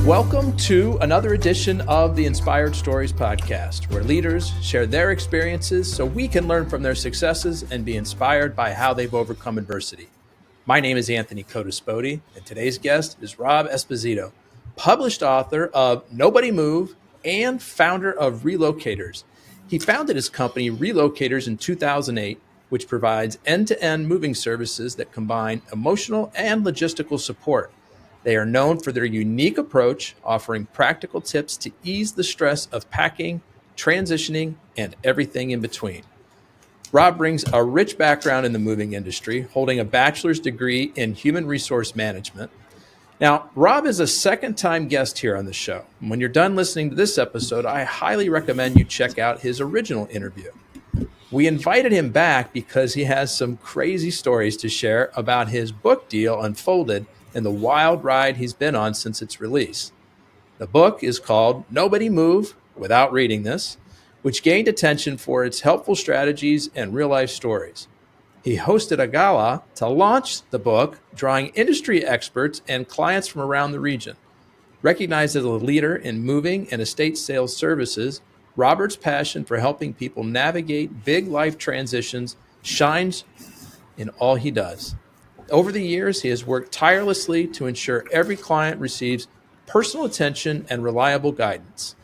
Welcome to another edition of the Inspired Stories podcast, where leaders share their experiences so we can learn from their successes and be inspired by how they've overcome adversity. My name is Anthony Codespoti, and today's guest is Rob Esposito, published author of Nobody Move and founder of Relocators. He founded his company Relocators in 2008, which provides end-to-end moving services that combine emotional and logistical support. They are known for their unique approach, offering practical tips to ease the stress of packing, transitioning, and everything in between. Rob brings a rich background in the moving industry, holding a bachelor's degree in human resource management. Now, Rob is a second-time guest here on the show. When you're done listening to this episode, I highly recommend you check out his original interview. We invited him back because he has some crazy stories to share about his book deal unfolded and the wild ride he's been on since its release. The book is called Nobody Move Without Reading This, which gained attention for its helpful strategies and real-life stories. He hosted a gala to launch the book, drawing industry experts and clients from around the region. Recognized as a leader in moving and estate sales services, Robert's passion for helping people navigate big life transitions shines in all he does. Over the years, he has worked tirelessly to ensure every client receives personal attention and reliable guidance.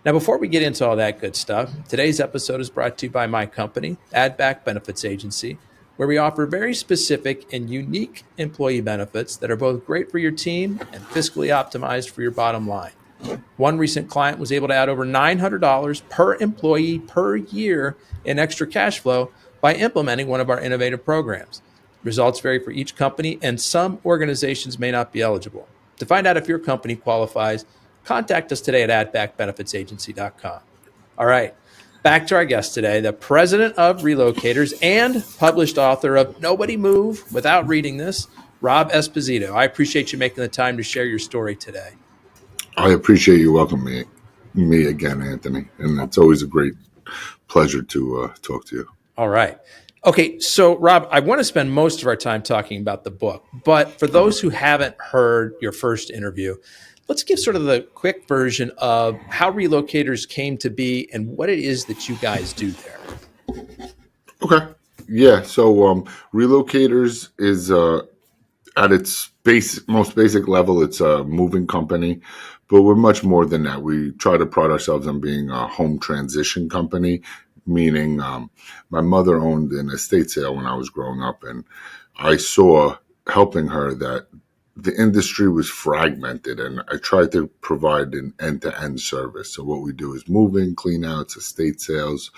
Now, before we get into all that good stuff, today's episode is brought to you by my company, Add Back Benefits Agency, where we offer very specific and unique employee benefits that are both great for your team and fiscally optimized for your bottom line. One recent client was able to add over $900 per employee per year in extra cash flow by implementing one of our innovative programs. Results vary for each company, and some organizations may not be eligible. To find out if your company qualifies, contact us today at addbackbenefitsagency.com. All right, back to our guest today, the president of Relocators and published author of Nobody Move Without Reading This, Rob Esposito. I appreciate you making the time to share your story today. I appreciate you welcoming me again, Anthony, and it's always a great pleasure to talk to you. All right. Okay, so Rob, I want to spend most of our time talking about the book, but for those who haven't heard your first interview, let's give sort of the quick version of how Relocators came to be and what it is that you guys do there. Okay. Yeah, so Relocators is at its most basic level, it's a moving company, but we're much more than that. We try to pride ourselves on being a home transition company, meaning my mother owned an estate sale when I was growing up, and I saw helping her that the industry was fragmented, and I tried to provide an end-to-end service. So what we do is moving, clean outs, estate sales,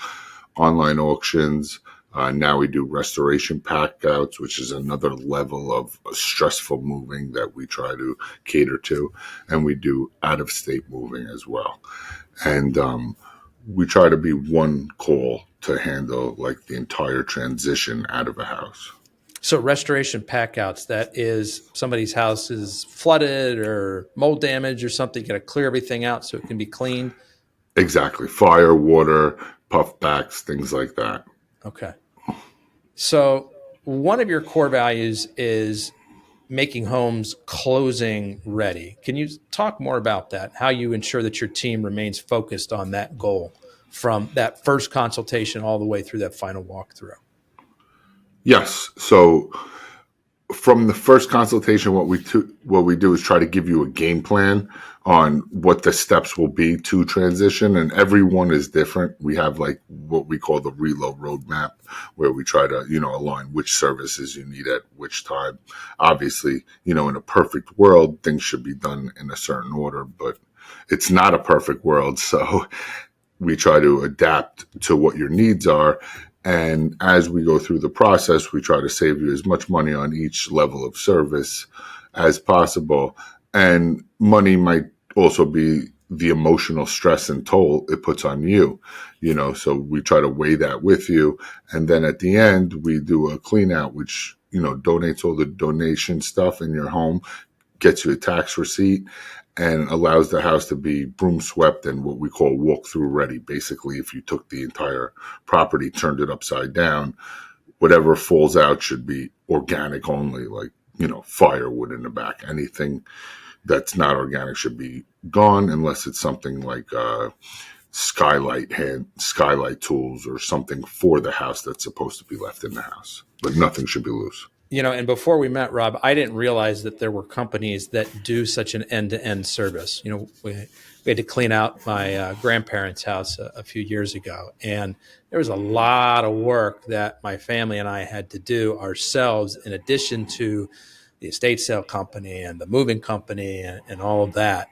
online auctions. Now we do restoration pack outs, which is another level of stressful moving that we try to cater to. And we do out-of-state moving as well. And we try to be one call to handle like the entire transition out of a house. So restoration pack outs, that is somebody's house is flooded or mold damage or something, you got to clear everything out so it can be cleaned. Exactly. Fire, water, puffbacks, things like that. Okay. So one of your core values is making homes closing ready. Can you talk more about that? How you ensure that your team remains focused on that goal from that first consultation all the way through that final walkthrough? Yes. So from the first consultation, what we do is try to give you a game plan on what the steps will be to transition, and everyone is different. We have like what we call the reload roadmap, where we try to, align which services you need at which time. Obviously, in a perfect world, things should be done in a certain order, but it's not a perfect world. So we try to adapt to what your needs are. And as we go through the process, we try to save you as much money on each level of service as possible. And money might also be the emotional stress and toll it puts on you, so we try to weigh that with you. And then at the end, we do a clean out, which, donates all the donation stuff in your home, gets you a tax receipt, and allows the house to be broom swept and what we call walkthrough ready. Basically, if you took the entire property, turned it upside down, whatever falls out should be organic only, like, firewood in the back. Anything that's not organic should be gone, unless it's something like skylight tools or something for the house that's supposed to be left in the house, but nothing should be loose. And before we met, Rob, I didn't realize that there were companies that do such an end-to-end service. We had to clean out my grandparents' house a few years ago, and there was a lot of work that my family and I had to do ourselves, in addition to the estate sale company and the moving company and all of that.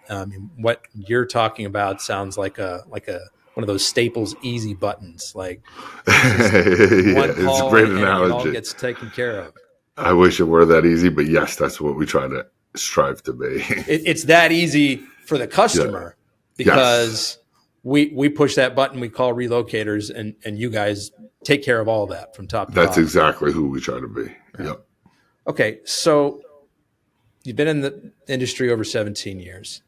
What you're talking about sounds like a one of those Staples easy buttons, like just Yeah, one it's a call great and it all analogy. gets taken care of. I wish it were that easy, but yes, that's what we try to strive to be. It's that easy for the Yeah. customer Yes. because we push that button, we call relocators, and you guys take care of all that from top to That's bottom. exactly who we try to be. Yeah. Yep. Okay, so you've been in the industry over 17 years.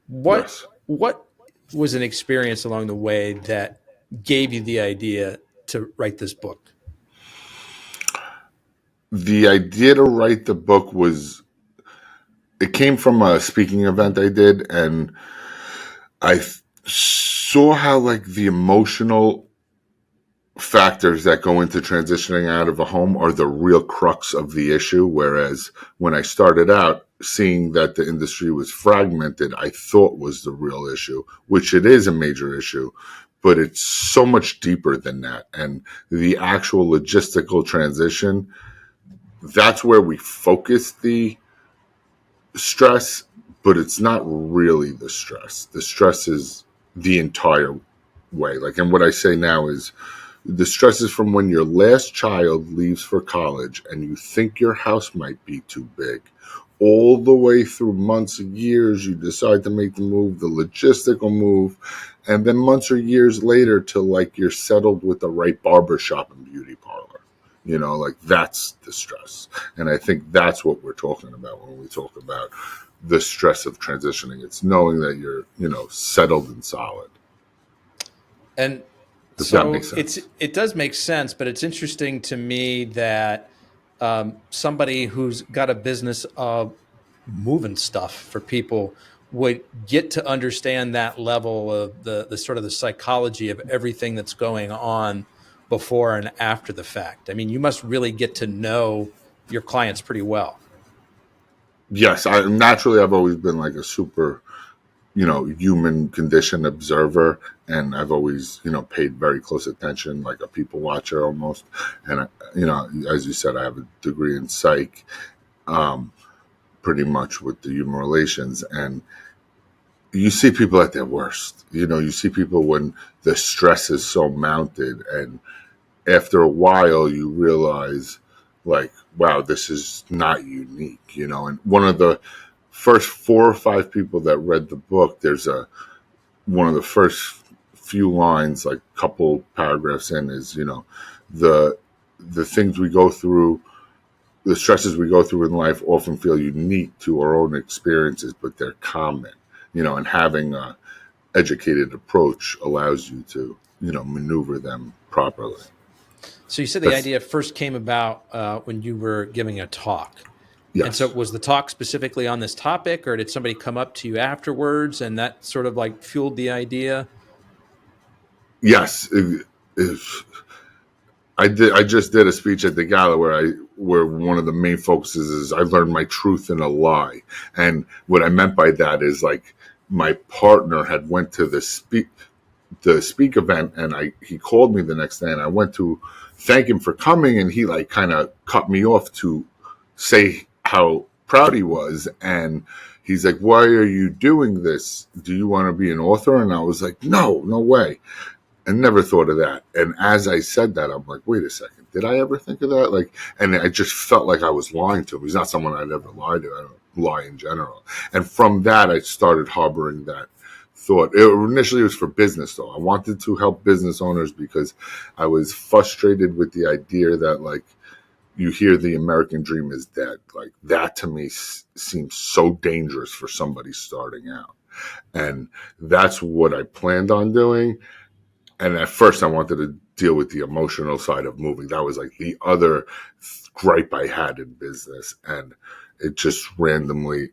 What Yes. what was an experience along the way that gave you the idea to write this book? The idea to write the book it came from a speaking event I did, and I saw how like the emotional factors that go into transitioning out of a home are the real crux of the issue. Whereas when I started out, seeing that the industry was fragmented, I thought was the real issue, which it is a major issue, but it's so much deeper than that. And the actual logistical transition, that's where we focus the stress, but it's not really the stress. The stress is the entire way. Like, and what I say now is the stress is from when your last child leaves for college and you think your house might be too big. All the way through months and years, you decide to make the move, the logistical move, and then months or years later till like you're settled with the right barbershop and beauty parlor. Like that's the stress. And I think that's what we're talking about when we talk about the stress of transitioning. It's knowing that you're, settled and solid. And If that so makes sense. it does make sense, but it's interesting to me that somebody who's got a business of moving stuff for people would get to understand that level of the sort of the psychology of everything that's going on before and after the fact. I mean, you must really get to know your clients pretty well. Yes, I've always been like a super, human condition observer, and I've always, paid very close attention, like a people watcher almost. And as you said, I have a degree in psych, pretty much with the human relations, and you see people at their worst. You see people when the stress is so mounted, and after a while, you realize, like, wow, this is not unique, And one of the first 4 or 5 people that read the book, there's one of the first few lines, like a couple paragraphs in, is the things we go through, the stresses we go through in life often feel unique to our own experiences, but they're common, and having a educated approach allows you to, maneuver them properly. So you said the That's, idea first came about when you were giving a talk. And so yes. was the talk specifically on this topic, or did somebody come up to you afterwards and that sort of like fueled the idea? Yes. I just did a speech at the gala where one of the main focuses is I learned my truth in a lie. And what I meant by that is like my partner had went to the speak event, and he called me the next day, and I went to thank him for coming, and he like kind of cut me off to say how proud he was. And he's like, why are you doing this? Do you want to be an author? And I was like, no way. And never thought of that. And as I said that, I'm like, wait a second, did I ever think of that? Like, and I just felt like I was lying to him. He's not someone I'd ever lie to. I don't lie in general. And from that, I started harboring that thought. Initially, it was for business, though. I wanted to help business owners because I was frustrated with the idea that, like, you hear the American dream is dead. Like, that to me seems so dangerous for somebody starting out. And that's what I planned on doing. And at first I wanted to deal with the emotional side of moving. That was like the other gripe I had in business. And it just randomly,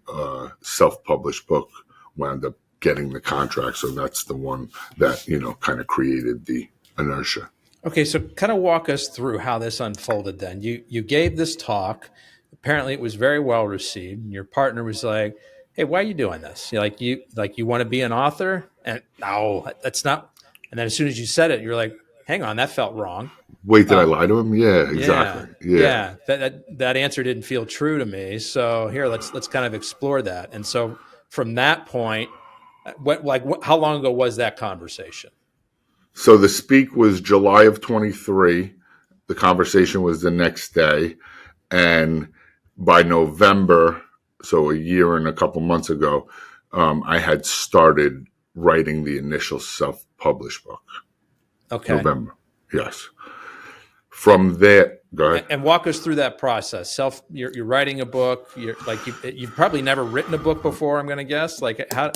self-published book wound up getting the contract. So that's the one that, kind of created the inertia. Okay, so kind of walk us through how this unfolded then. You gave this talk. Apparently it was very well received. And your partner was like, "Hey, why are you doing this? You want to be an author?" And no, that's not. And then as soon as you said it, you're like, "Hang on, that felt wrong." Wait, did I Uh, lie to him? Yeah, exactly. yeah, Yeah. yeah. That answer didn't feel true to me. So here, let's kind of explore that. And so from that point, how long ago was that conversation? So the speak was July of 23. The conversation was the next day. And by November, so a year and a couple months ago, I had started writing the initial self-published book. Okay. November, yes. From there, go ahead. And walk us through that process. You're writing a book. You've probably never written a book before. I'm going to guess. Like how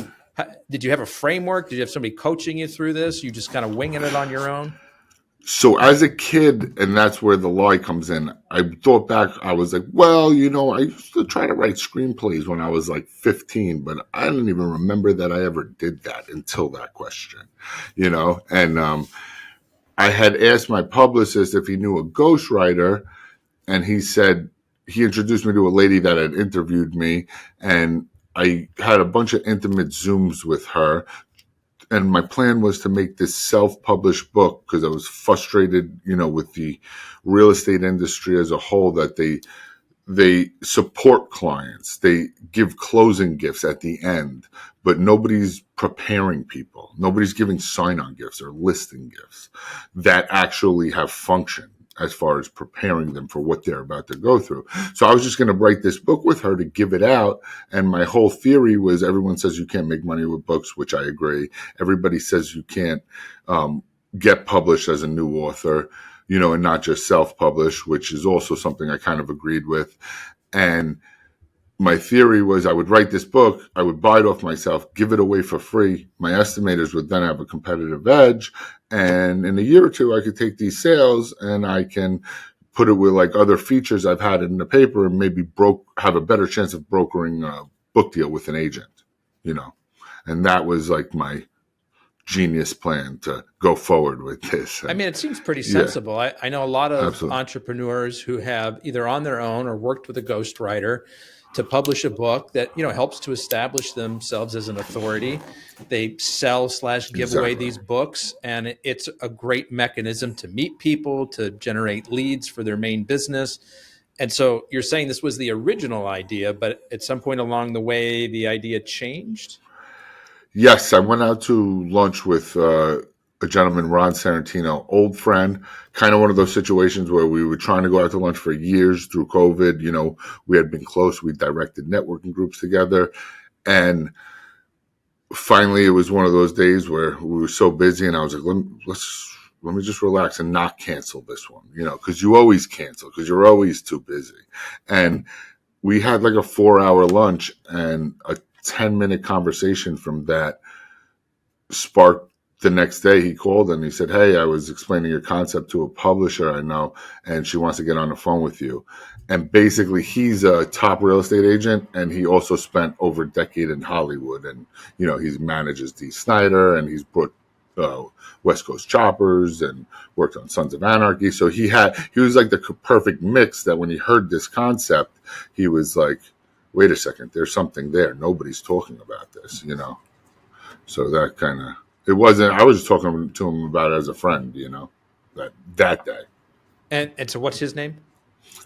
did you have a framework? Did you have somebody coaching you through this? You just kind of winging it on your own? So as a kid, and that's where the lie comes in, I thought back, I was like, well, I used to try to write screenplays when I was like 15, but I didn't even remember that I ever did that until that question, and I had asked my publicist if he knew a ghostwriter, and he introduced me to a lady that had interviewed me, and I had a bunch of intimate Zooms with her. And my plan was to make this self-published book because I was frustrated, with the real estate industry as a whole, that they support clients. They give closing gifts at the end, but nobody's preparing people. Nobody's giving sign-on gifts or listing gifts that actually have function as far as preparing them for what they're about to go through. So I was just going to write this book with her to give it out. And my whole theory was, everyone says you can't make money with books, which I agree. Everybody says you can't get published as a new author, and not just self-publish, which is also something I kind of agreed with. And my theory was, I would write this book, I would buy it off myself, give it away for free. My estimators would then have a competitive edge. And in a year or two, I could take these sales and I can put it with like other features I've had in the paper and maybe have a better chance of brokering a book deal with an agent, And that was like my genius plan to go forward with this. I mean, it seems pretty sensible. Yeah. I know a lot of Absolutely. entrepreneurs who have either on their own or worked with a ghostwriter to publish a book that, helps to establish themselves as an authority. They sell/give away these books, and it's a great mechanism to meet people, to generate leads for their main business. And so you're saying this was the original idea, but at some point along the way, the idea changed? Yes, I went out to lunch with a gentleman, Ron Sarantino, old friend, kind of one of those situations where we were trying to go out to lunch for years through COVID. We had been close. We directed networking groups together. And finally, it was one of those days where we were so busy, and I was like, let me just relax and not cancel this one, because you always cancel because you're always too busy. And we had like a 4-hour lunch, and a 10-minute conversation from that sparked. The next day he called and he said, hey, I was explaining your concept to a publisher I know, and she wants to get on the phone with you. And basically he's a top real estate agent, and he also spent over a decade in Hollywood, and he manages Dee Snider, and he's brought West Coast Choppers and worked on Sons of Anarchy. So he was like the perfect mix that when he heard this concept, he was like, wait a second, there's something there. Nobody's talking about this, So that kind of, it wasn't, I was just talking to him about it as a friend, that day. And so what's his name?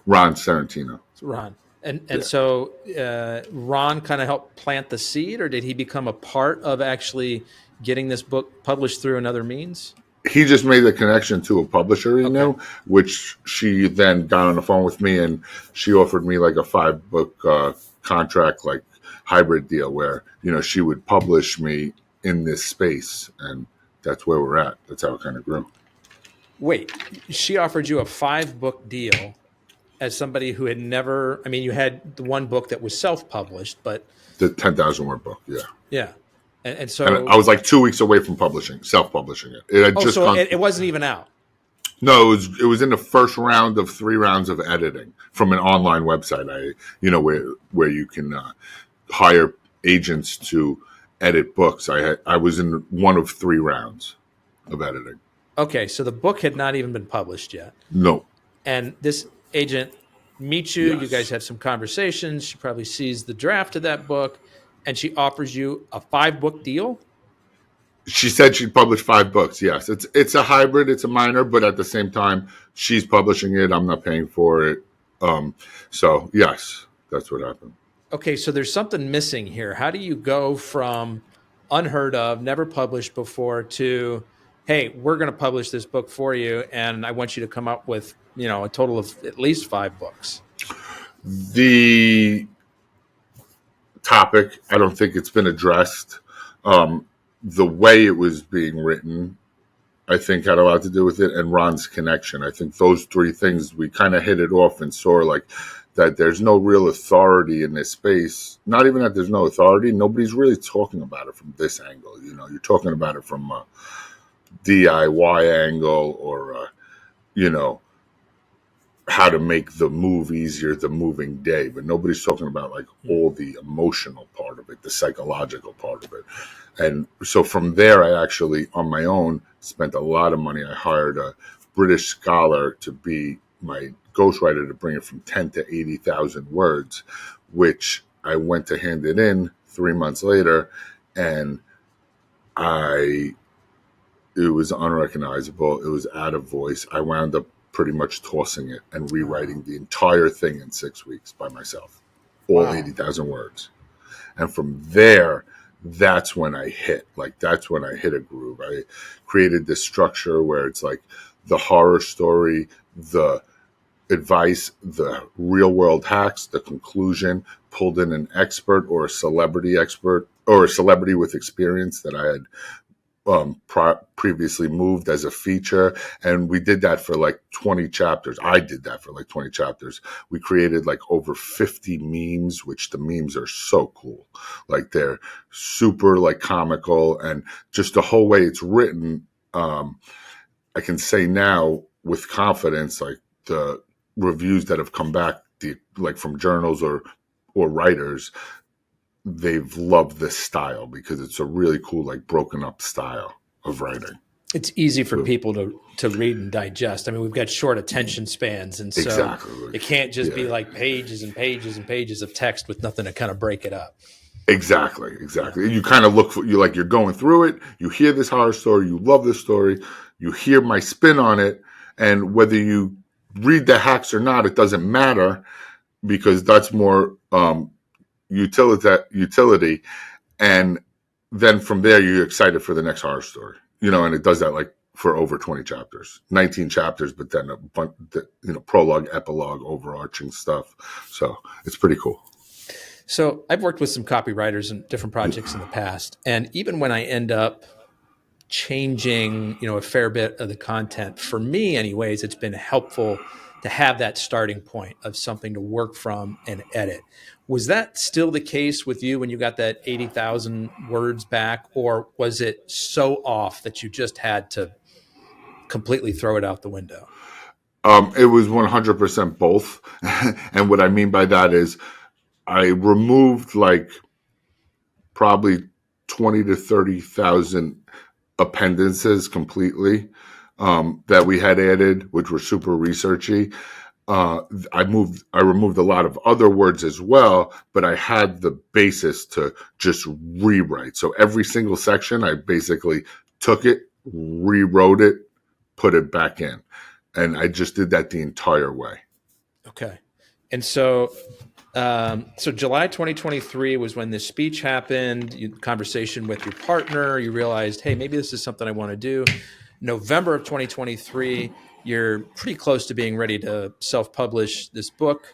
Ron Sarantino. It's Ron. And so Ron kind of helped plant the seed, or did he become a part of actually getting this book published through another means? He just made the connection to a publisher he knew, which she then got on the phone with me, and she offered me like a 5-book contract, like hybrid deal where, she would publish me in this space. And that's where we're at. That's how it kind of grew. Wait, she offered you a 5-book deal as somebody who had never, you had the one book that was self-published, but the 10,000 word book. Yeah. Yeah. And And I so, was like 2 weeks away from self-publishing it. It had oh, just so gone. it wasn't even out. No, it was in the first round of 3 rounds of editing from an online website. Where you can hire agents to edit books. I was in one of 3 rounds of editing. Okay, so the book had not even been published yet. No. And this agent meets you, you guys Yes. have some conversations, she probably sees the draft of that book, and she offers you a 5-book deal. She said she'd publish 5 books. Yes, it's a hybrid. It's a minor, but at the same time, she's publishing it. I'm not paying for it. So yes, that's what happened. Okay, so there's something missing here. How do you go from unheard of, never published before, to, hey, we're going to publish this book for you, and I want you to come up with, a total of at least 5 books? The topic, I don't think it's been addressed. The way it was being written, I think, had a lot to do with it, and Ron's connection. I think those 3 things, we kind of hit it off and saw like that there's no real authority in this space. Not even that there's no authority. Nobody's really talking about it from this angle. You're talking about it from a DIY angle, or you know, how to make the move easier, the moving day, but nobody's talking about like all the emotional part of it, the psychological part of it. And so from there, I actually, on my own, spent a lot of money. I hired a British scholar to be my ghostwriter to bring it from 10 to 80,000 words, which I went to hand it in 3 months later, and it was unrecognizable. It was out of voice. I wound up pretty much tossing it and rewriting the entire thing in 6 weeks by myself, all Wow. 80,000 words. And from there, that's when I hit. That's when I hit a groove. I created this structure where it's like the horror story, the advice, the real world hacks, the conclusion, pulled in an expert or a celebrity expert or a celebrity with experience that I had previously moved as a feature, and we did that for like 20 chapters. I did that for like 20 chapters. We created like over 50 memes, which the memes are so cool. Like they're super like comical, and just the whole way it's written. I can say now with confidence, like the reviews that have come back, like from journals or writers, they've loved this style because it's a really cool, like broken up style of writing. It's easy for people to read and digest. I mean, we've got short attention spans, and so Exactly. it can't just be Yeah. like pages and pages and pages of text with nothing to kind of break it up. Exactly. You kind of look for you're going through it. You hear this horror story. You love this story. You hear my spin on it, and whether you read the hacks or not, it doesn't matter because that's more utility. And then from there, you're excited for the next horror story. And it does that like for over 20 chapters, 19 chapters, but then a bunch, prologue, epilogue, overarching stuff. So it's pretty cool. So I've worked with some copywriters and different projects in the past, and even when I end up changing, a fair bit of the content, for me, anyways, it's been helpful to have that starting point of something to work from and edit. Was that still the case with you when you got that 80,000 words back, or was it so off that you just had to completely throw it out the window? It was 100% both. And what I mean by that is I removed like probably 20 to 30,000 appendices completely that we had added, which were super researchy. I removed a lot of other words as well, but I had the basis to just rewrite. So every single section, I basically took it, rewrote it, put it back in. And I just did that the entire way. Okay. And so July 2023 was when this speech happened, conversation with your partner, you realized, hey, maybe this is something I want to do. November of 2023, you're pretty close to being ready to self-publish this book.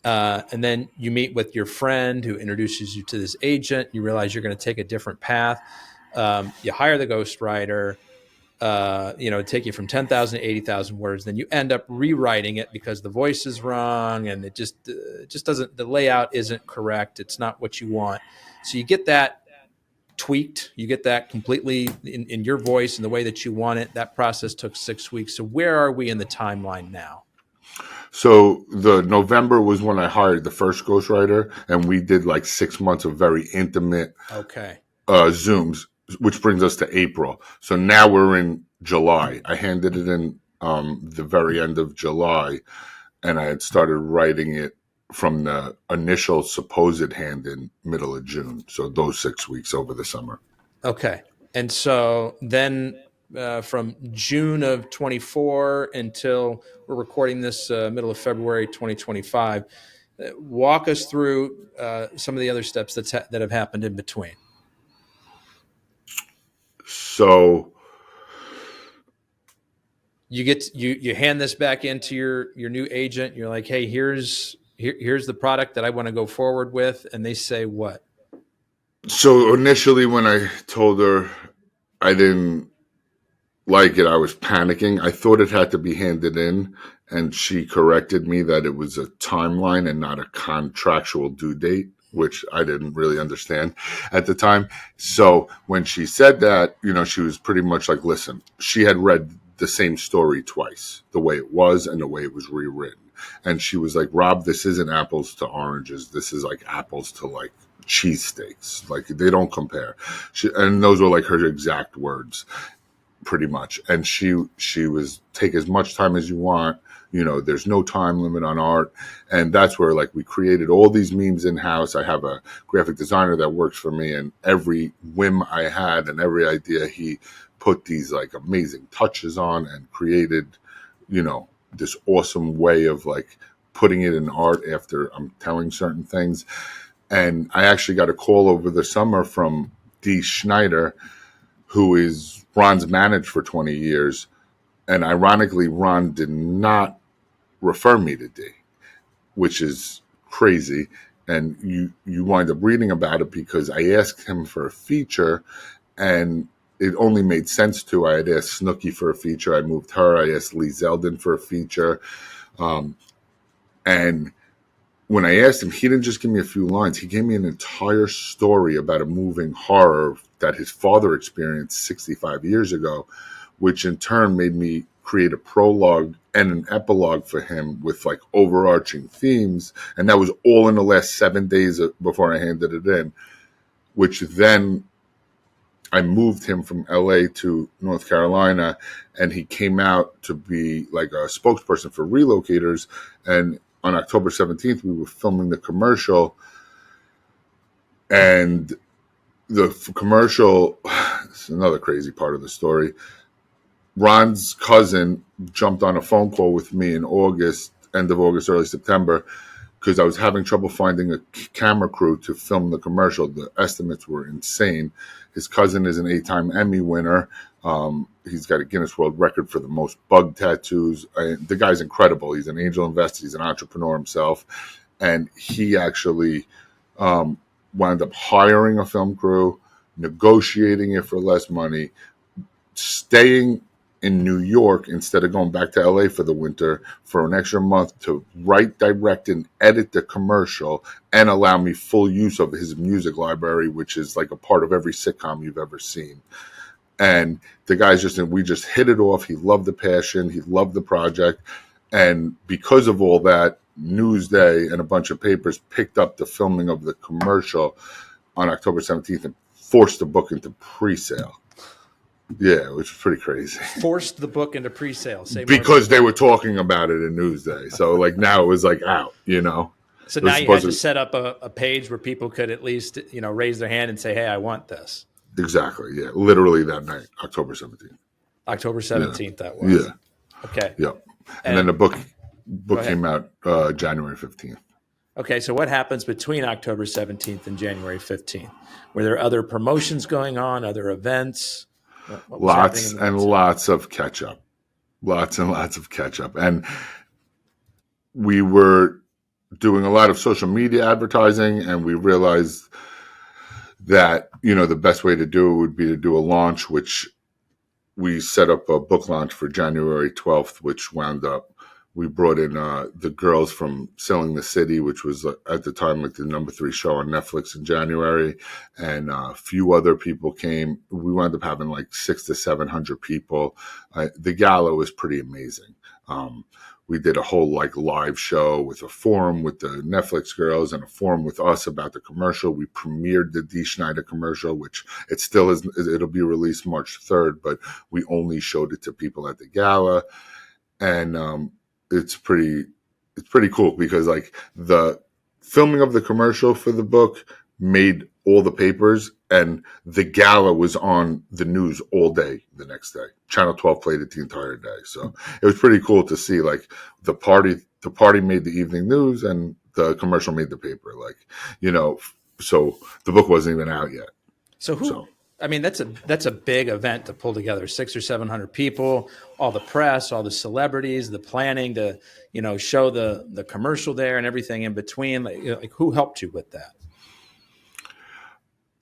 And then you meet with your friend who introduces you to this agent. You realize you're going to take a different path. You hire the ghostwriter. Take you from 10,000 to 80,000 words. Then you end up rewriting it because the voice is wrong and it just doesn't, the layout isn't correct. It's not what you want. So you get that tweaked. You get that completely in your voice and the way that you want it. That process took 6 weeks. So where are we in the timeline now? So the November was when I hired the first ghostwriter, and we did like 6 months of very intimate Zooms, which brings us to April. So now we're in July. I handed it in the very end of July, and I had started writing it from the initial supposed hand in middle of June. So those 6 weeks over the summer. Okay. And so then from June of 24 until we're recording this middle of February 2025, walk us through some of the other steps that have happened in between. So you hand this back into your new agent. You're like, hey, here's the product that I want to go forward with, and they say what? So initially, when I told her I didn't like it, I was panicking. I thought it had to be handed in, and she corrected me that it was a timeline and not a contractual due date, which I didn't really understand at the time. So when she said that, she was pretty much like, listen, she had read the same story twice, the way it was and the way it was rewritten. And she was like, Rob, this isn't apples to oranges. This is like apples to like cheesesteaks. Like they don't compare. And those were like her exact words, pretty much. And she was, take as much time as you want. There's no time limit on art. And that's where like we created all these memes in-house. I have a graphic designer that works for me, and every whim I had and every idea, he put these like amazing touches on and created, this awesome way of like putting it in art after I'm telling certain things. And I actually got a call over the summer from Dee Schneider, who is Ron's manager for 20 years. And ironically, Ron did not refer me to Dee, which is crazy. And you wind up reading about it because I asked him for a feature, and it only made sense to. I had asked Snooki for a feature. I moved her. I asked Lee Zeldin for a feature. And when I asked him, he didn't just give me a few lines. He gave me an entire story about a moving horror that his father experienced 65 years ago, which in turn made me create a prologue and an epilogue for him with like overarching themes. And that was all in the last 7 days before I handed it in, which then I moved him from LA to North Carolina, and he came out to be like a spokesperson for Relocators. And on October 17th, we were filming the commercial, and the commercial, it's another crazy part of the story. Ron's cousin jumped on a phone call with me in August, end of August, early September, because I was having trouble finding a camera crew to film the commercial. The estimates were insane. His cousin is an 8-time Emmy winner. He's got a Guinness World Record for the most bug tattoos. The guy's incredible. He's an angel investor. He's an entrepreneur himself. And he actually wound up hiring a film crew, negotiating it for less money, staying in New York instead of going back to LA for the winter for an extra month to write, direct, and edit the commercial and allow me full use of his music library, which is like a part of every sitcom you've ever seen. And the guys we just hit it off. He loved the passion. He loved the project. And because of all that, Newsday and a bunch of papers picked up the filming of the commercial on October 17th and forced the book into pre-sale. Yeah, which was pretty crazy. Forced the book into pre-sale. Because they were talking about it in Newsday. So like now it was like out, So now you had to set up a page where people could at least, raise their hand and say, hey, I want this. Exactly. Yeah. Literally that night, October 17th. October 17th, that was. Yeah. Okay. Yeah. And then the book came out January 15th. Okay, so what happens between October 17th and January 15th? Were there other promotions going on, other events? Lots and lots of catch up. Lots and lots of catch up. And we were doing a lot of social media advertising, and we realized that, the best way to do it would be to do a launch, which we set up a book launch for January 12th, which wound up We brought in the girls from Selling the City, which was at the time like the #3 show on Netflix in January, and a few other people came. We wound up having like 600 to 700 people. The gala was pretty amazing. We did a whole like live show with a forum with the Netflix girls and a forum with us about the commercial. We premiered the Dee Schneider commercial, which it still is. It'll be released March 3rd, but we only showed it to people at the gala, and it's pretty cool because like the filming of the commercial for the book made all the papers, and the gala was on the news all day the next day. Channel 12 played it the entire day. So it was pretty cool to see like the party made the evening news and the commercial made the paper. Like, so the book wasn't even out yet. I mean, that's a big event to pull together 600 or 700 people, all the press, all the celebrities, the planning to, show the commercial there and everything in between. Like who helped you with that?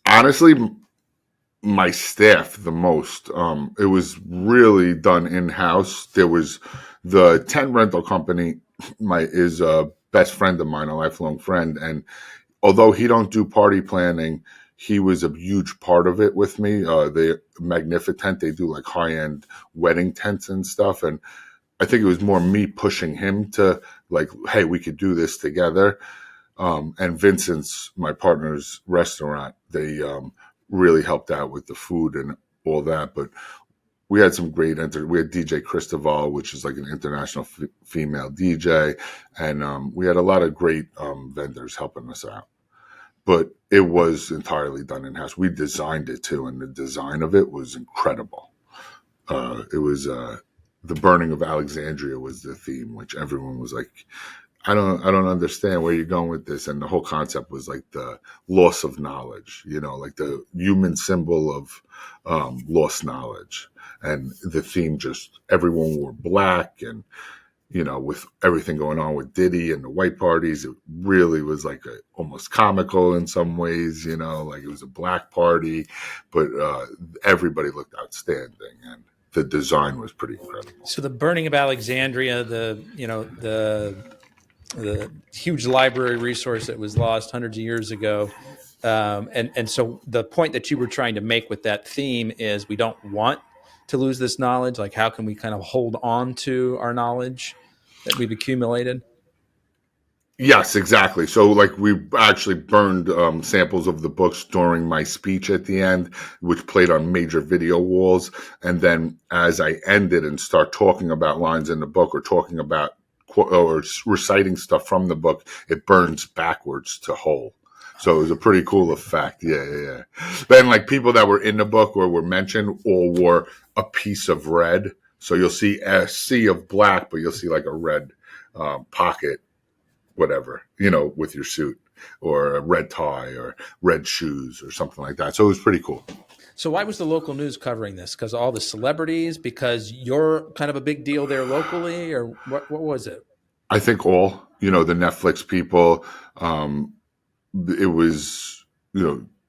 Honestly, my staff the most. It was really done in-house. There was the tent rental company is a best friend of mine, a lifelong friend. And although he don't do party planning, he was a huge part of it with me. They're Magnifitent. They do like high-end wedding tents and stuff. And I think it was more me pushing him to like, hey, we could do this together. And Vincent's, my partner's restaurant, they really helped out with the food and all that. But we had some great we had DJ Cristoval, which is like an international female DJ. And we had a lot of great vendors helping us out. But it was entirely done in-house. We designed it too, and the design of it was incredible. It was the burning of Alexandria was the theme, which everyone was like, I don't understand where you're going with this. And the whole concept was like the loss of knowledge, like the human symbol of lost knowledge. And the theme just, everyone wore black and, with everything going on with Diddy and the white parties, it really was like almost comical in some ways, like it was a black party, but everybody looked outstanding and the design was pretty incredible. So the burning of Alexandria, the huge library resource that was lost hundreds of years ago. And so the point that you were trying to make with that theme is we don't want to lose this knowledge. Like, how can we kind of hold on to our knowledge that we've accumulated? Yes, exactly. So like we actually burned samples of the books during my speech at the end, which played on major video walls. And then as I ended and start talking about lines in the book or talking about or reciting stuff from the book, it burns backwards to whole. So it was a pretty cool effect. Yeah. Then like people that were in the book or were mentioned all wore a piece of red. So you'll see a sea of black, but you'll see like a red pocket, whatever, with your suit or a red tie or red shoes or something like that. So it was pretty cool. So why was the local news covering this? Because all the celebrities, because you're kind of a big deal there locally, or what was it? I think all, the Netflix people, it was,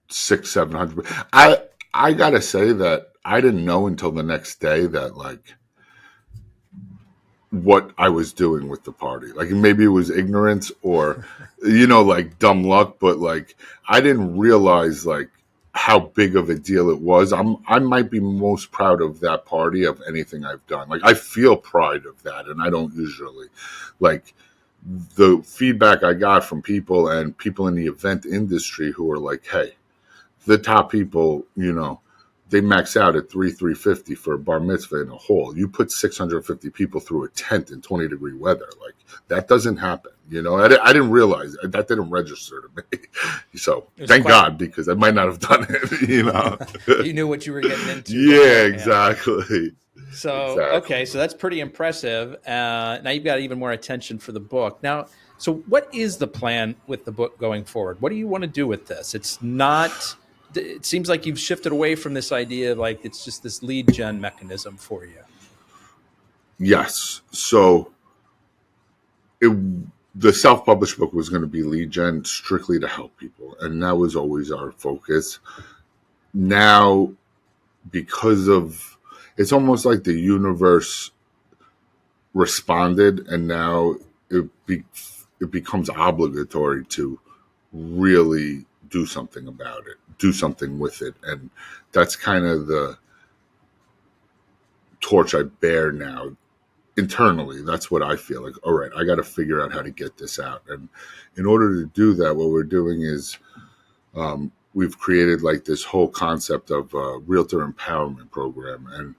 600-700. I gotta say that I didn't know until the next day that like what I was doing with the party. Like maybe it was ignorance or, like dumb luck, but like I didn't realize like how big of a deal it was. I might be most proud of that party of anything I've done. Like I feel pride of that, and I don't usually. Like the feedback I got from people and people in the event industry who are like, hey, the top people, they max out at $350 for a bar mitzvah in a hall. You put 650 people through a tent in 20-degree weather. Like that doesn't happen. I didn't realize that didn't register to me. So thank God, because I might not have done it. You knew what you were getting into. Yeah, exactly. So, okay. So that's pretty impressive. Now you've got even more attention for the book. Now, so what is the plan with the book going forward? What do you want to do with this? It seems like you've shifted away from this idea of like it's just this lead gen mechanism for you. Yes. So the self-published book was going to be lead gen strictly to help people. And that was always our focus. Now, because of, it's almost like the universe responded, and now it becomes obligatory to really do something about it, do something with it. And that's kind of the torch I bear now internally. That's what I feel like. All right, I got to figure out how to get this out. And in order to do that, what we're doing is we've created like this whole concept of a realtor empowerment program. And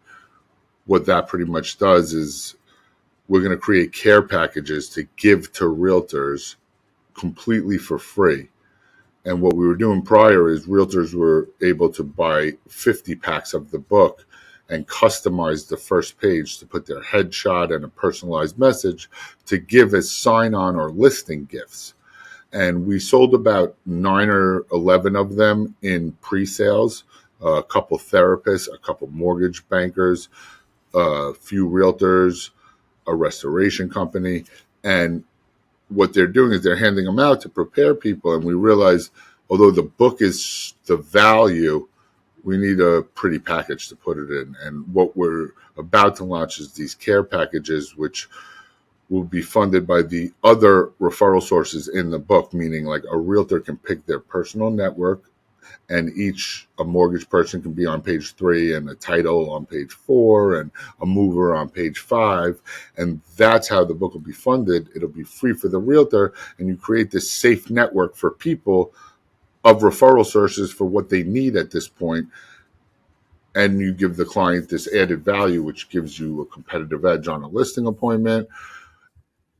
what that pretty much does is we're going to create care packages to give to realtors completely for free. And what we were doing prior is realtors were able to buy 50 packs of the book and customize the first page to put their headshot and a personalized message to give as sign-on or listing gifts. And we sold about 9 or 11 of them in pre-sales, a couple therapists, a couple mortgage bankers, a few realtors, a restoration company. And what they're doing is they're handing them out to prepare people. And we realize, although the book is the value, we need a pretty package to put it in. And what we're about to launch is these care packages, which will be funded by the other referral sources in the book, meaning like a realtor can pick their personal network, and a mortgage person can be on page 3 and a title on page 4 and a mover on page 5. And that's how the book will be funded. It'll be free for the realtor, and you create this safe network for people of referral sources for what they need at this point. And you give the client this added value, which gives you a competitive edge on a listing appointment,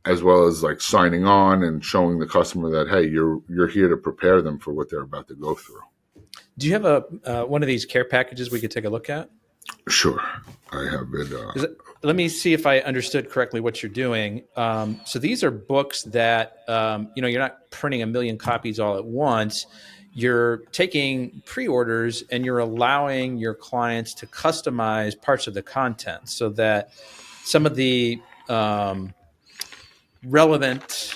as well as like signing on and showing the customer that, hey, you're here to prepare them for what they're about to go through. Do you have a one of these care packages we could take a look at? Sure, I have it. Let me see if I understood correctly what you're doing. So these are books that you're not printing a million copies all at once. You're taking pre-orders and you're allowing your clients to customize parts of the content so that some of the relevant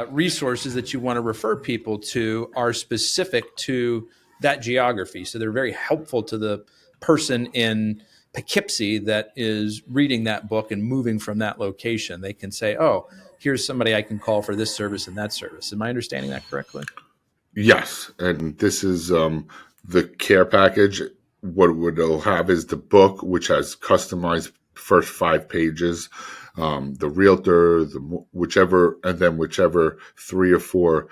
resources that you want to refer people to are specific to that geography. So they're very helpful to the person in Poughkeepsie that is reading that book and moving from that location. They can say, oh, here's somebody I can call for this service and that service. Am I understanding that correctly? Yes, and this is the care package. What it'll have is the book, which has customized first 5 pages, the realtor, whichever 3 or 4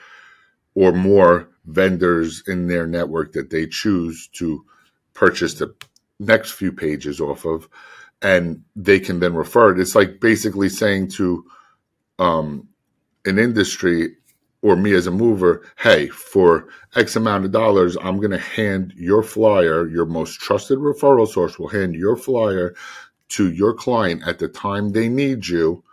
or more vendors in their network that they choose to purchase the next few pages off of, and they can then refer it. It's like basically saying to an industry or me as a mover, hey, for X amount of dollars, I'm going to hand your flyer, your most trusted referral source will hand your flyer to your client at the time they need you.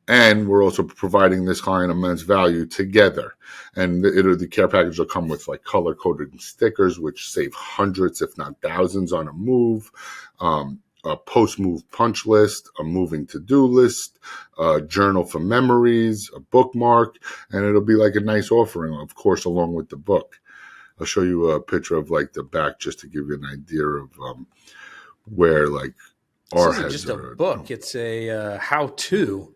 And we're also providing this client immense value together. And the care package will come with like color-coded stickers, which save hundreds, if not thousands, on a move, a post-move punch list, a moving to-do list, a journal for memories, a bookmark, and it'll be like a nice offering, of course, along with the book. I'll show you a picture of like the back just to give you an idea of where like our This isn't heads just a are. book. It's a how-to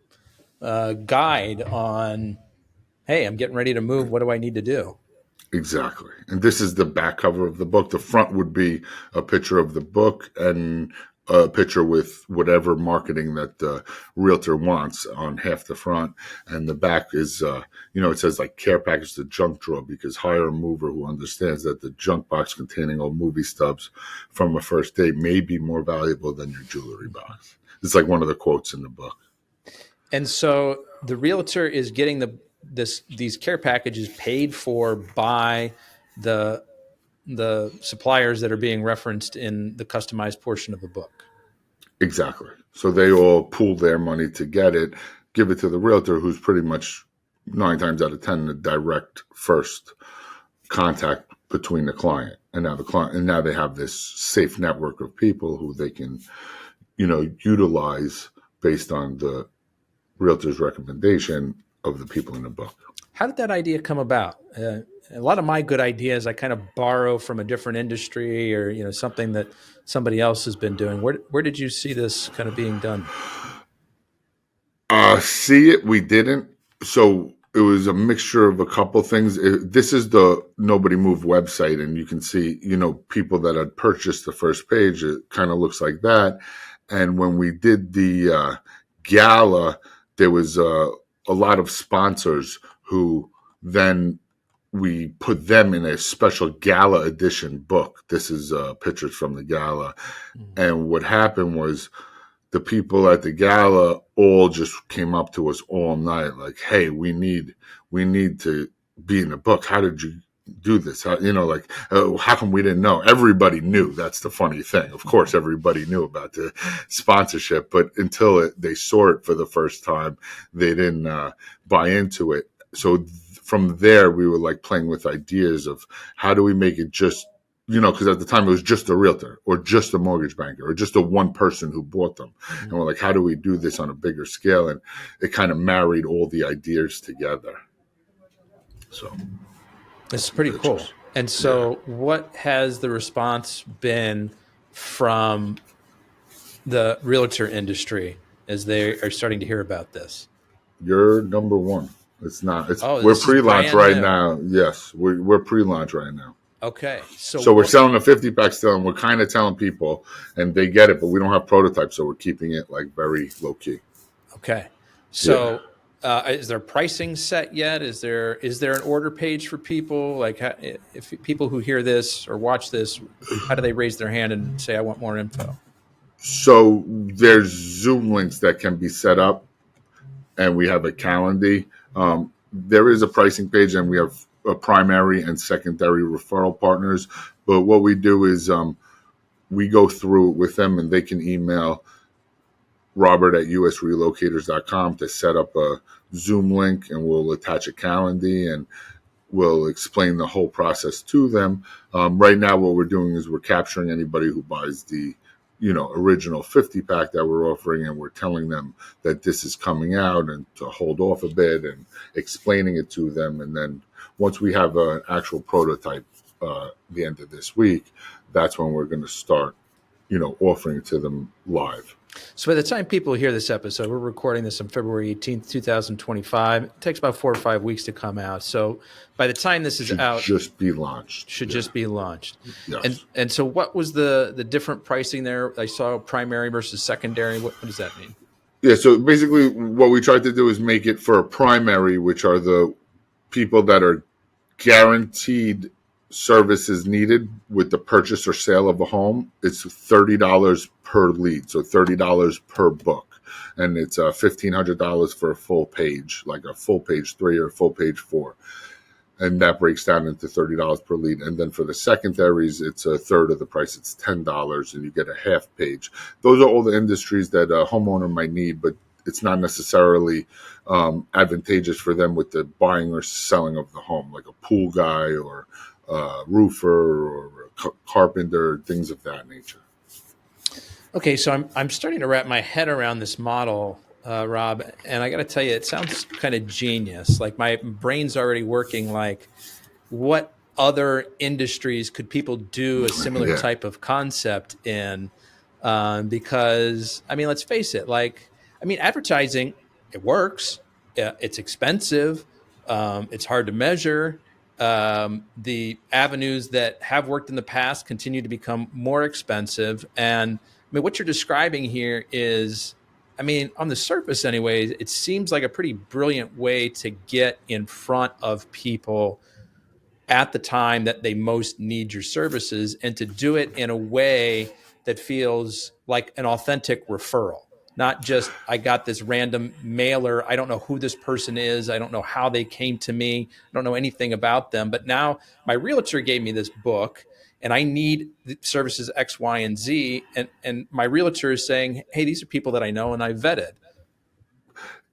guide on, hey, I'm getting ready to move. What do I need to do? Exactly. And this is the back cover of the book. The front would be a picture of the book and a picture with whatever marketing that the realtor wants on half the front. And the back is, it says like care package to junk drawer, because hire a mover who understands that the junk box containing old movie stubs from a first date may be more valuable than your jewelry box. It's like one of the quotes in the book. And so the realtor is getting these care packages paid for by the suppliers that are being referenced in the customized portion of the book. Exactly. So they all pool their money to get it, give it to the realtor, who's pretty much 9 times out of 10 the direct first contact between the client and now the client. And now they have this safe network of people who they can, utilize based on the realtor's recommendation of the people in the book. How did that idea come about? A lot of my good ideas I kind of borrow from a different industry or something that somebody else has been doing. Where did you see this kind of being done? See it, we didn't. So it was a mixture of a couple things. This is the Nobody Move website, and you can see, people that had purchased the first page. It kind of looks like that. And when we did the gala, there was a lot of sponsors who then we put them in a special gala edition book. This is pictures from the gala. Mm-hmm. And what happened was the people at the gala all just came up to us all night like, hey, we need to be in the book. How did you do this? How come we didn't know? Everybody knew. That's the funny thing. Of course, everybody knew about the sponsorship, but until they saw it for the first time, they didn't buy into it. So from there, we were like playing with ideas of how do we make it just, because at the time it was just a realtor or just a mortgage banker or just a one person who bought them. Mm-hmm. And we're like, how do we do this on a bigger scale? And it kind of married all the ideas together. So it's pretty cool. And so what has the response been from the realtor industry as they are starting to hear about this? You're number one. It's not. We're pre-launch right now. Yes, we're pre-launch right now. Okay. So we're selling a 50-pack still, and we're kind of telling people, and they get it, but we don't have prototypes, so we're keeping it like very low key. Okay. So is there pricing set yet? Is there an order page for people? Like, if people who hear this or watch this, how do they raise their hand and say, I want more info? So there's Zoom links that can be set up, and we have a calendar. There is a pricing page, and we have a primary and secondary referral partners. But what we do is we go through it with them, and they can email robert@usrelocators.com to set up a Zoom link, and we'll attach a calendar and we'll explain the whole process to them. Right now, what we're doing is we're capturing anybody who buys the original 50-pack that we're offering, and we're telling them that this is coming out and to hold off a bit and explaining it to them. And then once we have an actual prototype the end of this week, that's when we're going to start, offering it to them live. So by the time people hear this episode, we're recording this on February 18th, 2025. It takes about 4 or 5 weeks to come out. So by the time this is out, just be launched. Just be launched. Yes. And so what was the different pricing there? I saw primary versus secondary. What does that mean? Yeah. So basically what we tried to do is make it for a primary, which are the people that are guaranteed services needed with the purchase or sale of a home. It's $30 per lead, so $30 per book, and it's $1,500 for a full page, like a full page 3 or a full page 4, and that breaks down into $30 per lead. And then for the secondaries, it's a third of the price. It's $10, and you get a half page. Those are all the industries that a homeowner might need, but it's not necessarily advantageous for them with the buying or selling of the home, like a pool guy or roofer or carpenter, things of that nature. Okay, so I'm starting to wrap my head around this model, Rob, and I got to tell you, it sounds kind of genius. Like my brain's already working. Like, what other industries could people do a similar type of concept in? Because I mean, let's face it. Advertising, it works. It's expensive. It's hard to measure. The avenues that have worked in the past continue to become more expensive. And I mean, what you're describing here is, on the surface anyways, it seems like a pretty brilliant way to get in front of people at the time that they most need your services, and to do it in a way that feels like an authentic referral. Not just, I got this random mailer. I don't know who this person is. I don't know how they came to me. I don't know anything about them. But now my realtor gave me this book and I need services X, Y, and Z. And my realtor is saying, hey, these are people that I know and I vetted.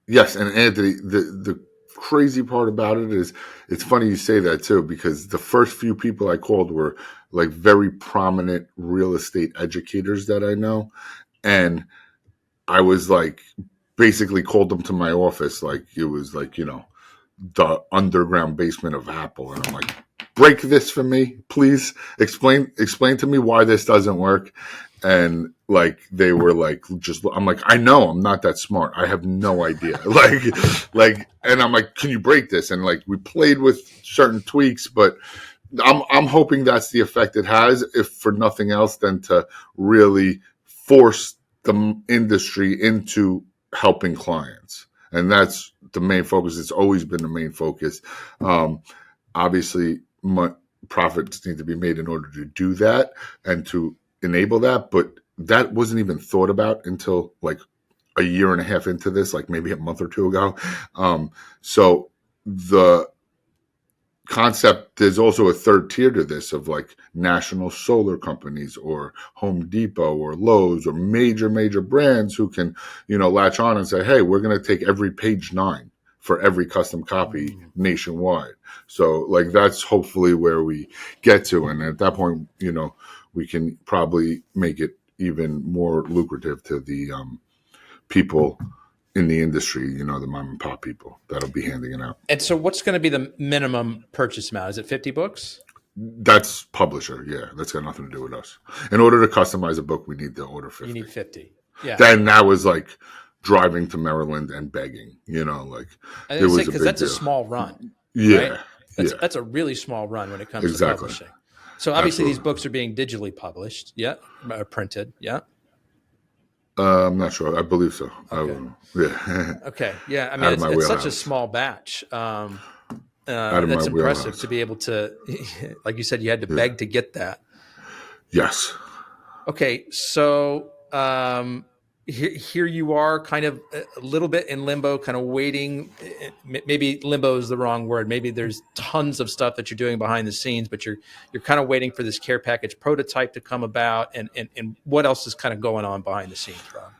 Yes. And Anthony, the crazy part about it is, it's funny you say that too, because the first few people I called were like very prominent real estate educators that I know. And I was like, basically called them to my office like it was like, the underground basement of Apple. And I'm like, break this for me, please? Explain to me why this doesn't work. And like they were like, just I'm like, I know I'm not that smart. I have no idea. And I'm like, can you break this? And like we played with certain tweaks, but I'm hoping that's the effect it has, if for nothing else than to really force the industry into helping clients. And that's the main focus. It's always been the main focus. Obviously, profits need to be made in order to do that and to enable that. But that wasn't even thought about until like a year and a half into this, like maybe a month or two ago. So the concept, there's also a third tier to this of like national solar companies or Home Depot or Lowe's or major brands who can, latch on and say, hey, we're going to take every page 9 for every custom copy nationwide. So like that's hopefully where we get to. And at that point, we can probably make it even more lucrative to the people in the industry, the mom and pop people that'll be handing it out. And so what's going to be the minimum purchase amount? Is it 50 books? That's publisher. Yeah. That's got nothing to do with us. In order to customize a book, we need to order 50. You need 50. Yeah. Then that was like driving to Maryland and begging, it was a big because that's deal. a small run. Yeah. Right? That's a really small run when it comes to publishing. So obviously these books are being digitally published. Yeah. Printed. Yeah. I'm not sure. I believe so. Okay. Yeah. Okay. Yeah. I mean, it's such a small batch. That's impressive to be able to, like you said, you had to beg to get that. Yes. Okay. So here you are kind of a little bit in limbo, kind of waiting. Maybe limbo is the wrong word. Maybe there's tons of stuff that you're doing behind the scenes, but you're kind of waiting for this care package prototype to come about. And what else is kind of going on behind the scenes, Rob?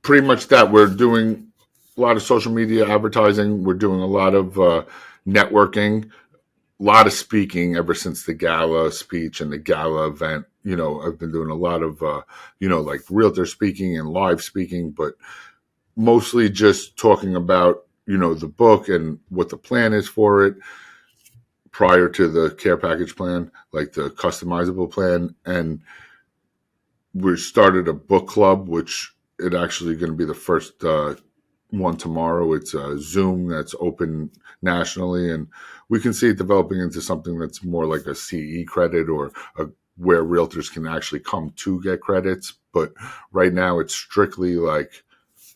Pretty much that. We're doing a lot of social media advertising. We're doing a lot of networking, a lot of speaking ever since the gala speech and the gala event. I've been doing a lot of, like realtor speaking and live speaking, but mostly just talking about, the book and what the plan is for it prior to the care package plan, like the customizable plan. And we started a book club, which it actually going to be the first one tomorrow. It's a Zoom that's open nationally, and we can see it developing into something that's more like a CE credit or where realtors can actually come to get credits. But right now it's strictly like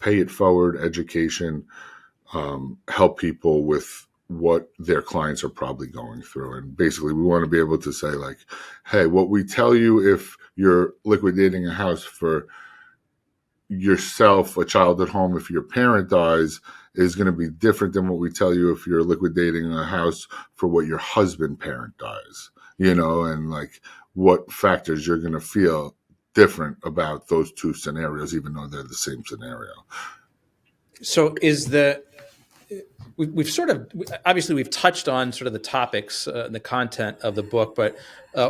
pay it forward education, help people with what their clients are probably going through. And basically we want to be able to say like, hey, what we tell you if you're liquidating a house for yourself, a child at home, if your parent dies, is going to be different than what we tell you if you're liquidating a house for what your husband parent dies, and like what factors you're going to feel different about those two scenarios, even though they're the same scenario. So we've sort of, obviously we've touched on sort of the topics, the content of the book, but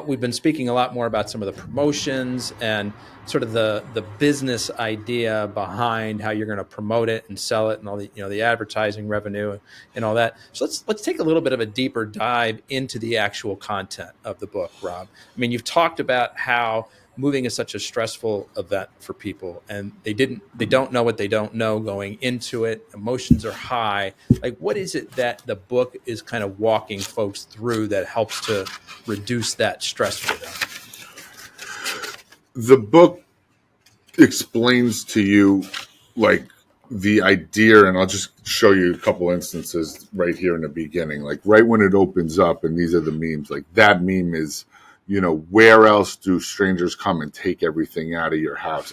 we've been speaking a lot more about some of the promotions and sort of the business idea behind how you're going to promote it and sell it and all the, the advertising revenue and all that. So let's take a little bit of a deeper dive into the actual content of the book, Rob. I mean, you've talked about how moving is such a stressful event for people, and they don't know what they don't know going into it. Emotions are high. Like, what is it that the book is kind of walking folks through that helps to reduce that stress for them? The book explains to you like the idea, and I'll just show you a couple instances right here in the beginning, like right when it opens up, and these are the memes. Like that meme is, where else do strangers come and take everything out of your house?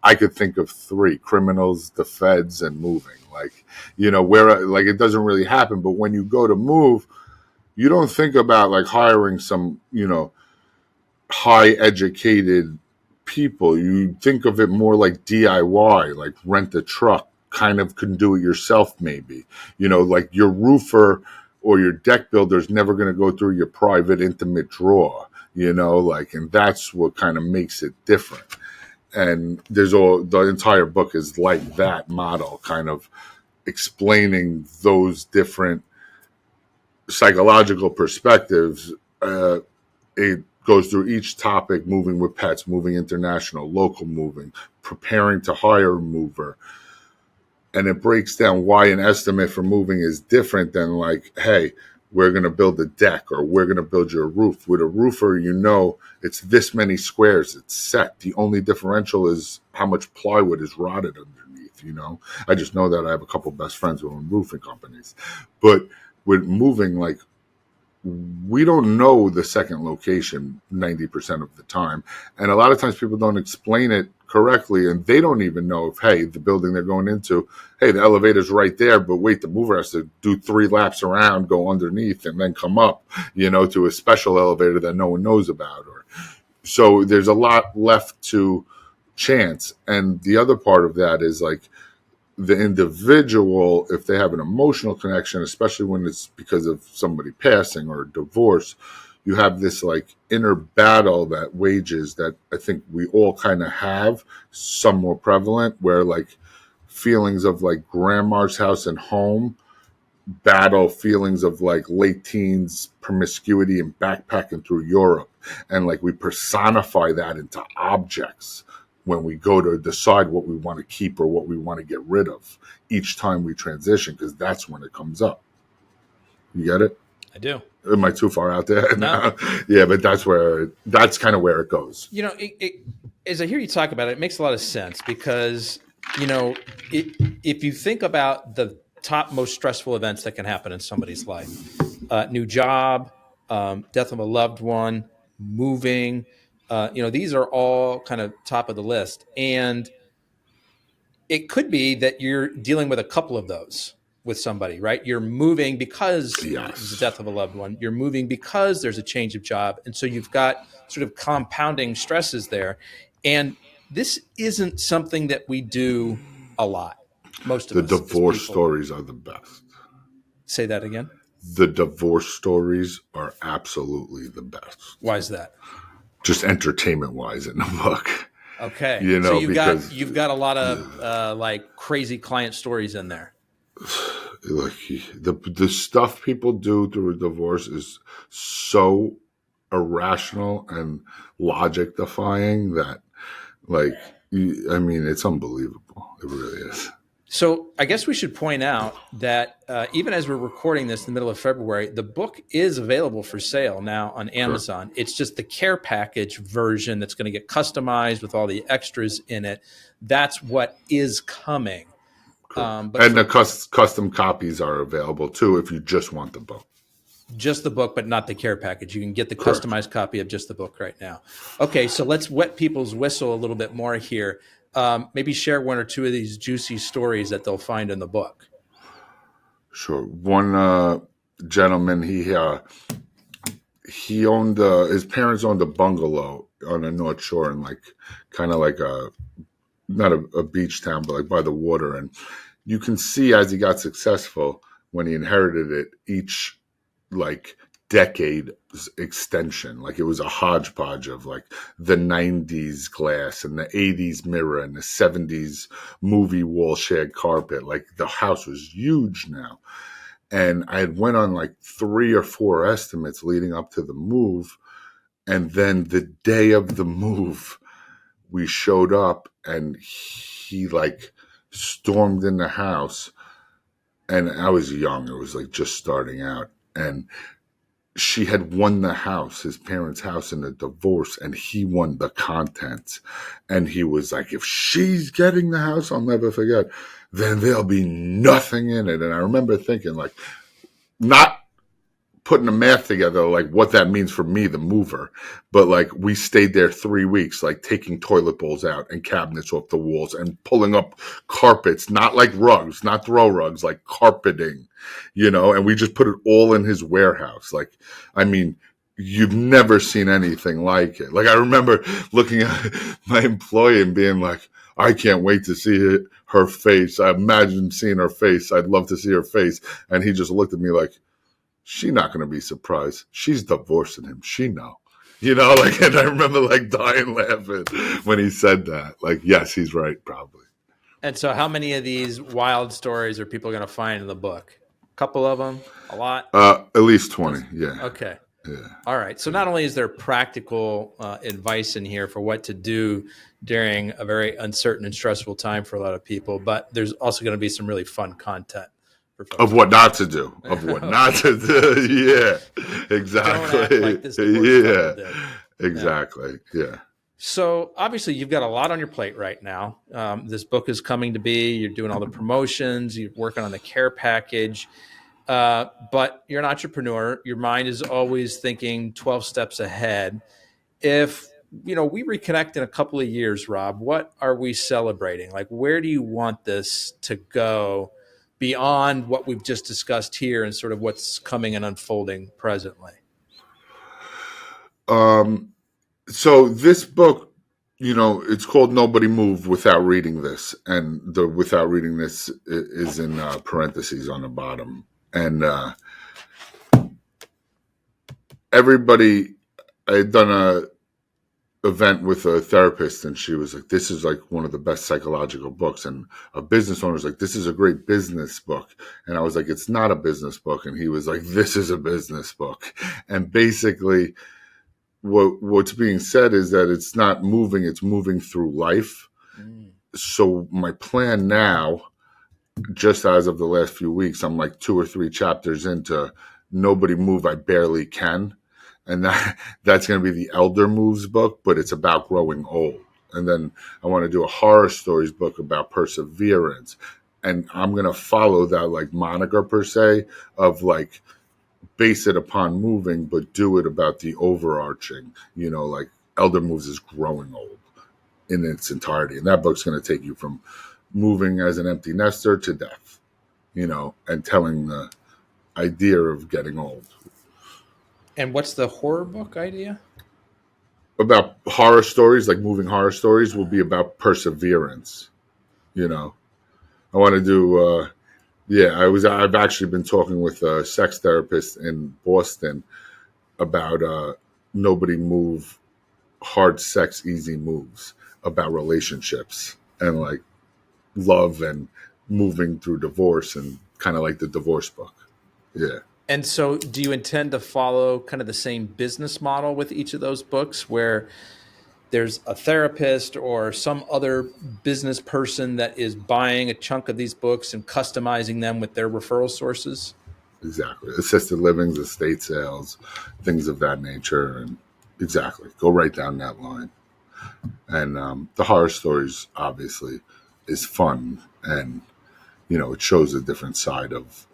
I could think of 3: criminals, the feds, and moving. Like, where, like, it doesn't really happen. But when you go to move, you don't think about like hiring some, high educated people. You think of it more like DIY, like rent a truck, kind of can do it yourself maybe. Like your roofer or your deck builder is never going to go through your private intimate drawer. And that's what kind of makes it different. And the entire book is like that model, kind of explaining those different psychological perspectives, it goes through each topic: moving with pets, moving international, local moving, preparing to hire a mover. And it breaks down why an estimate for moving is different than like, hey, we're going to build a deck or we're going to build you a roof. With a roofer, it's this many squares, it's set. The only differential is how much plywood is rotted underneath. I just know that I have a couple best friends who own roofing companies. But with moving, like, we don't know the second location 90% of the time. And a lot of times people don't explain it correctly, and they don't even know if, hey, the building they're going into, hey, the elevator's right there, but wait, the mover has to do 3 laps around, go underneath, and then come up, to a special elevator that no one knows about. So there's a lot left to chance. And the other part of that is like, the individual, if they have an emotional connection, especially when it's because of somebody passing or a divorce, you have this like inner battle that wages that I think we all kind of have, some more prevalent, where like feelings of like grandma's house and home battle feelings of like late teens promiscuity and backpacking through Europe. And like we personify that into objects when we go to decide what we want to keep or what we want to get rid of each time we transition, because that's when it comes up. You get it? I do. Am I too far out there? No. Yeah, but that's kind of where it goes. As I hear you talk about it, it makes a lot of sense because, if you think about the top most stressful events that can happen in somebody's life, new job, death of a loved one, moving, these are all kind of top of the list. And it could be that you're dealing with a couple of those with somebody, right? You're moving because there's the death of a loved one. You're moving because there's a change of job. And so you've got sort of compounding stresses there. And this isn't something that we do a lot. Most of us. The divorce stories are the best. Say that again. The divorce stories are absolutely the best. Why is that? Just entertainment wise in the book. Okay. So you've got a lot of like crazy client stories in there. Like the stuff people do through a divorce is so irrational and logic defying that, like, it's unbelievable. It really is. So I guess we should point out that even as we're recording this in the middle of February, the book is available for sale now on Amazon. Sure. It's just the care package version that's going to get customized with all the extras in it. That's what is coming. The custom copies are available too if you just want the book. Just the book, but not the care package. You can get the customized copy of just the book right now. Okay, so let's wet people's whistle a little bit more here. Maybe share one or two of these juicy stories that they'll find in the book. Sure. One gentleman, he owned his parents owned a bungalow on the North Shore, and like kind of like not a beach town, but like by the water. And you can see as he got successful when he inherited it, each like decade extension, like it was a hodgepodge of like the 90s glass and the 80s mirror and the 70s movie wall shag carpet. Like the house was huge now. And I had went on like 3 or 4 estimates leading up to the move. And then the day of the move, we showed up and he like stormed in the house, and I was young. It was like just starting out. And she had won the house, his parents' house, in a divorce, and he won the contents. And he was like, if she's getting the house, I'll never forget, then there'll be nothing in it. And I remember thinking, like, not putting the math together, like what that means for me, the mover. But like we stayed there 3 weeks, like taking toilet bowls out and cabinets off the walls and pulling up carpets, not like rugs, not throw rugs, like carpeting, and we just put it all in his warehouse. Like, you've never seen anything like it. Like I remember looking at my employee and being like, I can't wait to see her face. I imagine seeing her face. I'd love to see her face. And he just looked at me like, she's not going to be surprised. She's divorcing him. She know. And I remember like dying laughing when he said that. Like, yes, he's right, probably. And so how many of these wild stories are people going to find in the book? Couple of them? A lot? At least 20. Dozen? Yeah. Okay. Yeah. All right. So not only is there practical advice in here for what to do during a very uncertain and stressful time for a lot of people, but there's also going to be some really fun content for folks Of to what not enjoy. to do. Of what Of not what to not do. to do. Yeah. Don't act Exactly. like this divorced couple Yeah. did. Yeah. Exactly. Yeah. So obviously you've got a lot on your plate right now. This book is coming to be. You're doing all the promotions. You're working on the care package. But you're an entrepreneur. Your mind is always thinking 12 steps ahead. If we reconnect in a couple of years, Rob, what are we celebrating? Like, where do you want this to go beyond what we've just discussed here and sort of what's coming and unfolding presently? So this book, it's called Nobody Moved Without Reading This. And the without reading this is in parentheses on the bottom. And everybody, I had done a event with a therapist, and she was like, this is like one of the best psychological books. And a business owner was like, this is a great business book. And I was like, it's not a business book. And he was like, this is a business book. And basically what's being said is that it's not moving, it's moving through life. Mm. So my plan now, just as of the last few weeks, I'm like 2 or 3 chapters into Nobody Move, I Barely Can. And that's going to be the Elder Moves book, but it's about growing old. And then I want to do a horror stories book about perseverance. And I'm going to follow that like moniker per se of like base it upon moving, but do it about the overarching, like Elder Moves is growing old in its entirety. And that book's going to take you from moving as an empty nester to death, and telling the idea of getting old. And what's the horror book idea? About horror stories, like moving horror stories, will be about perseverance. I want to do. I've actually been talking with a sex therapist in Boston about Nobody Move, hard sex, easy moves, about relationships and like love and moving through divorce, and kind of like the divorce book. Yeah. And so, do you intend to follow kind of the same business model with each of those books where there's a therapist or some other business person that is buying a chunk of these books and customizing them with their referral sources? Exactly. Assisted livings, estate sales, things of that nature. And exactly. Go right down that line. And the horror stories, obviously, is fun. And, it shows a different side of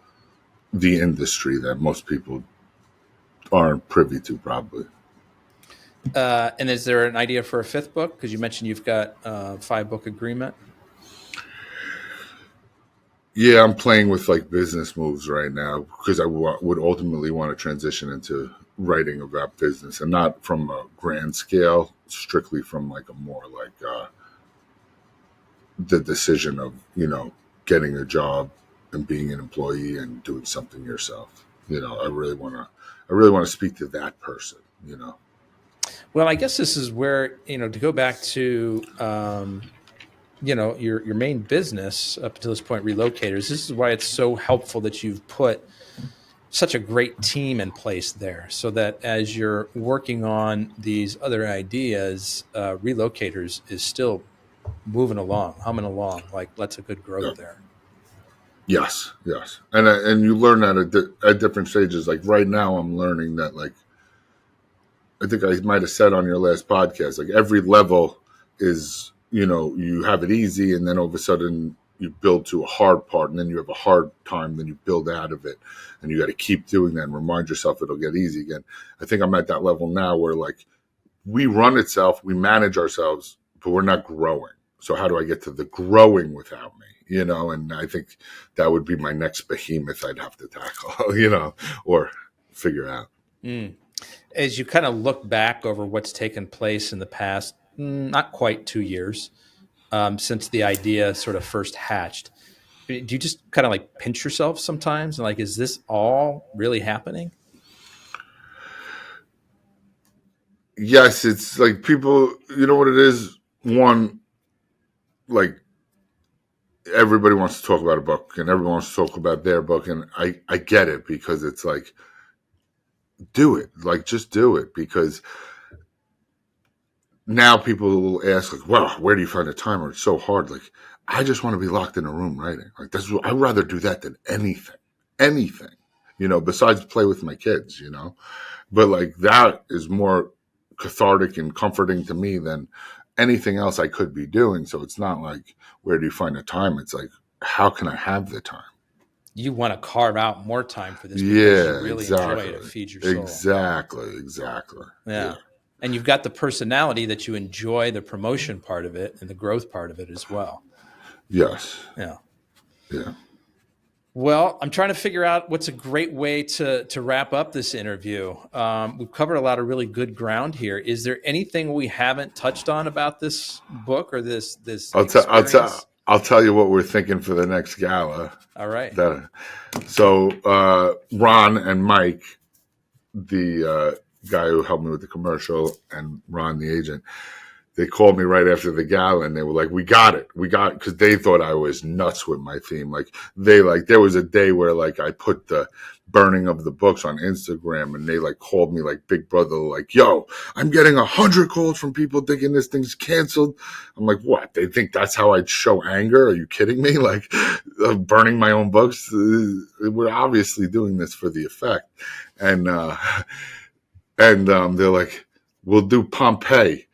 the industry that most people aren't privy to, probably. And is there an idea for a fifth book? Because you mentioned you've got a 5-book agreement. Yeah, I'm playing with like business moves right now because I would ultimately want to transition into writing about business, and not from a grand scale, strictly from like a more like the decision of, getting a job and being an employee and doing something yourself. I really want to speak to that person. Well, I guess this is where, to go back to, your main business up until this point, Relocators. This is why it's so helpful that you've put such a great team in place there, so that as you're working on these other ideas, Relocators is still moving along, humming along, like lots of good Yeah. growth there. Yes, yes, and you learn that at different stages. Like right now, I'm learning that like I think I might have said on your last podcast, like every level is, you have it easy, and then all of a sudden you build to a hard part, and then you have a hard time, then you build out of it, and you got to keep doing that and remind yourself it'll get easy again. I think I'm at that level now where like we run itself, we manage ourselves, but we're not growing. So how do I get to the growing without me? And I think that would be my next behemoth I'd have to tackle, or figure out. Mm. As you kind of look back over what's taken place in the past, not quite 2 years, since the idea sort of first hatched, do you just kind of like pinch yourself sometimes and like, is this all really happening? Yes, it's like people, you know what it is? One, like everybody wants to talk about a book and everyone wants to talk about their book. And I get it, because it's like, do it. Like, just do it. Because now people will ask, like, well, where do you find the time? Or it's so hard. Like, I just want to be locked in a room writing. Like, I'd rather do that than anything, besides play with my kids, but like, that is more cathartic and comforting to me than anything else I could be doing. So it's not like, where do you find the time? It's like, how can I have the time? You want to carve out more time for this because Yeah, you really exactly. enjoy it to feed your soul. Exactly. Yeah. And you've got the personality that you enjoy the promotion part of it and the growth part of it as well. Yes. Yeah. Yeah. Well, I'm trying to figure out what's a great way to wrap up this interview. We've covered a lot of really good ground here. Is there anything we haven't touched on about this book or this experience? I'll tell you what we're thinking for the next gala. All right. So Ron and Mike, the guy who helped me with the commercial, and Ron, the agent, they called me right after the gala and they were like, we got it. Because they thought I was nuts with my theme. There was a day where I put the burning of the books on Instagram, and they called me like Big Brother, like, yo, I'm getting 100 calls from people thinking this thing's canceled. I'm like, what? They think that's how I'd show anger? Are you kidding me? Burning my own books? We're obviously doing this for the effect. And they're like, we'll do Pompeii.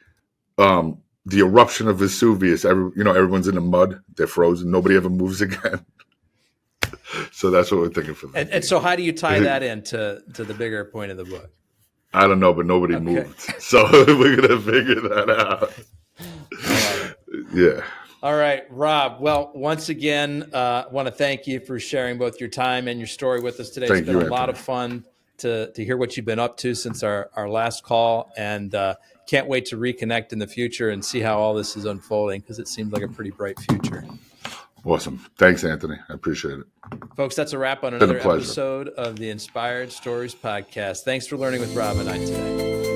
The eruption of Vesuvius. Everyone's in the mud. They're frozen. Nobody ever moves again. So that's what we're thinking for them. And so how do you tie that into the bigger point of the book? I don't know, but nobody moved. So we're going to figure that out. Yeah. All right, Rob. Well, once again, I want to thank you for sharing both your time and your story with us today. It's been a lot of fun to hear what you've been up to since our last call, and can't wait to reconnect in the future and see how all this is unfolding, because it seems like a pretty bright future. Awesome. Thanks, Anthony. I appreciate it. Folks, that's a wrap on another episode of the Inspired Stories Podcast. Thanks for learning with Rob and I today.